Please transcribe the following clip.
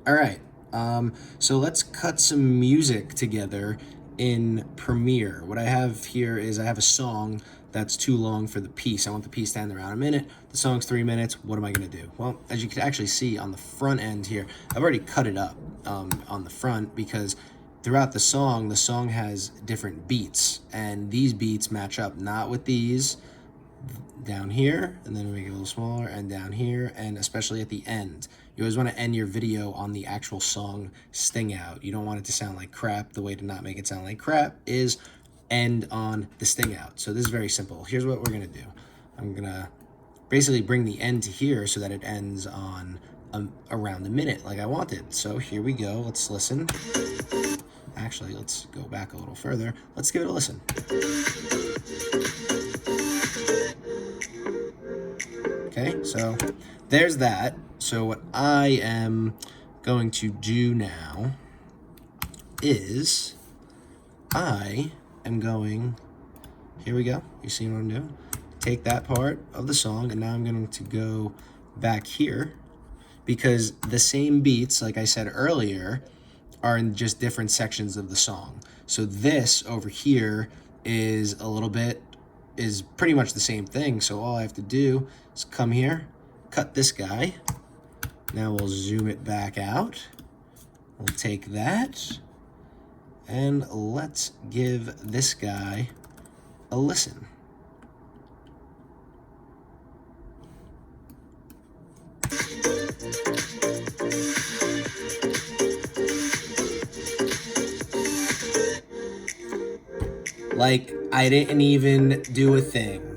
All right. So let's cut some music together in Premiere. What I have here is I have a song that's too long for the piece. I want the piece to end around a minute. The song's 3 minutes. What am I going to do? Well, as you can actually see on the front end here, I've already cut it up on the front because throughout the song has different beats, and these beats match up not with these down here, and then make it a little smaller, and down here, and especially at the end. You always want to end your video on the actual song sting out. You don't want it to sound like crap. The way to not make it sound like crap is end on the sting out. So this is very simple. Here's what we're going to do. I'm going to basically bring the end to here so that it ends on around a minute like I wanted. So here we go. Let's listen. Actually, let's go back a little further. Let's give it a listen. Okay, so there's that. So what I am going to do now is I am going, here we go. You see what I'm doing? Take that part of the song, and now I'm going to go back here because the same beats, like I said earlier, are in just different sections of the song. So this over here is pretty much the same thing. So all I have to do is come here, cut this guy. Now we'll zoom it back out. We'll take that and let's give this guy a listen. Like, I didn't even do a thing.